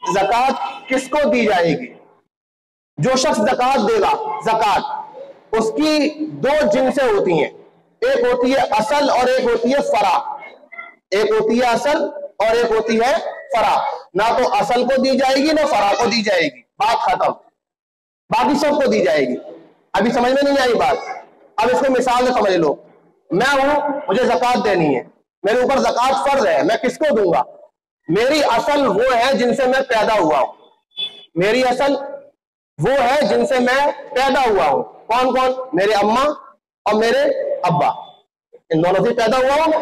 ज़कात किसको दी जाएगी? जो शख्स ज़कात देगा, ज़कात उसकी दो जिनसें होती हैं, एक होती है असल और एक होती है फरा। एक होती है असल और एक होती है फरा। ना तो असल को दी जाएगी ना फरा को दी जाएगी, बात खत्म। बाकी सबको दी जाएगी। अभी समझ में नहीं आई बात? अब इसको मिसाल से समझ लो। मैं हूं, मुझे ज़कात देनी है, मेरे ऊपर ज़कात फर्ज है, मैं किसको दूंगा? मेरी असल वो है जिनसे मैं पैदा हुआ हूं। मेरी असल वो है जिनसे मैं पैदा हुआ हूं। कौन कौन? मेरे अम्मा और मेरे अब्बा, इन दोनों से पैदा हुआ हूं।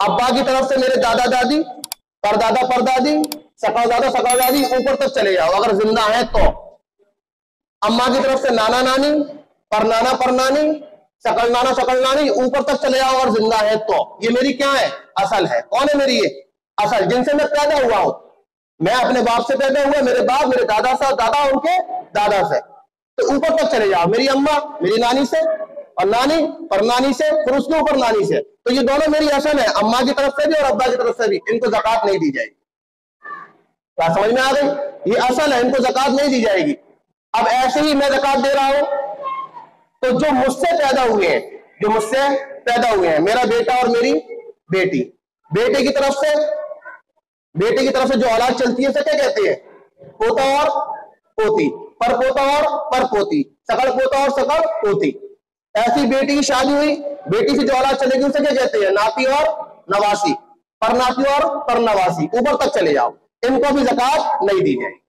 अब्बा की तरफ से मेरे दादा दादी, परदादा परदादी, सकलदादा सकलदादी, ऊपर तक चले जाओ अगर जिंदा है तो। अम्मा की तरफ से नाना नानी, परनाना परनानी, सकल नाना सकल नानी, ऊपर तक चले जाओ अगर जिंदा है तो। ये मेरी क्या है? असल है। कौन है मेरी? ये असल, जिनसे मैं पैदा हुआ हूं। मैं अपने बाप से पैदा हुआ, मेरे बाप, मेरे दादा से, दादा उनके दादा से, तो ऊपर तक चले जाओ। मेरी अम्मा मेरी नानी से, और नानी परनानी से, फिर उसके ऊपर नानी से। तो ये दोनों मेरी असल है, अम्मा की तरफ से भी और अब्बा की तरफ से भी। इनको ज़कात नहीं दी जाएगी। क्या समझ में आ गई? ये असल है, इनको ज़कात नहीं दी जाएगी। अब ऐसे ही मैं ज़कात दे रहा हूं, तो जो मुझसे पैदा हुए हैं, जो मुझसे पैदा हुए हैं, मेरा बेटा और मेरी बेटी, बेटे की तरफ से जो औलाद चलती है उसे क्या कहते हैं? पोता और पोती, पर पोता और पर पोती, सकल पोता और सकल पोती। ऐसी बेटी की शादी हुई, बेटी से जो औलाद चलेगी उसे क्या कहते हैं? नाती और नवासी, पर नाती और पर नवासी, ऊपर तक चले जाओ। इनको भी ज़कात नहीं दी जाएगी।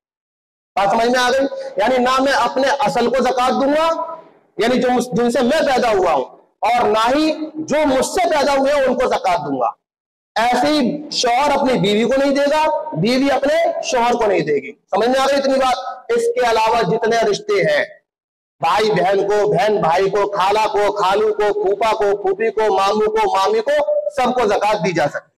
बात समझ में आ गई? यानी ना मैं अपने असल को ज़कात दूंगा, यानी जो जिनसे मैं पैदा हुआ हूं, और ना ही जो मुझसे पैदा हुए हैं उनको ज़कात दूंगा। ऐसे ही शौहर अपनी बीवी को नहीं देगा, बीवी अपने शौहर को नहीं देगी। समझ में आ गई इतनी बात? इसके अलावा जितने रिश्ते हैं, भाई बहन को, बहन भाई को, खाला को, खालू को, फूफा को, फूफी को, मामू को, मामी को, सबको ज़कात दी जा सकती है।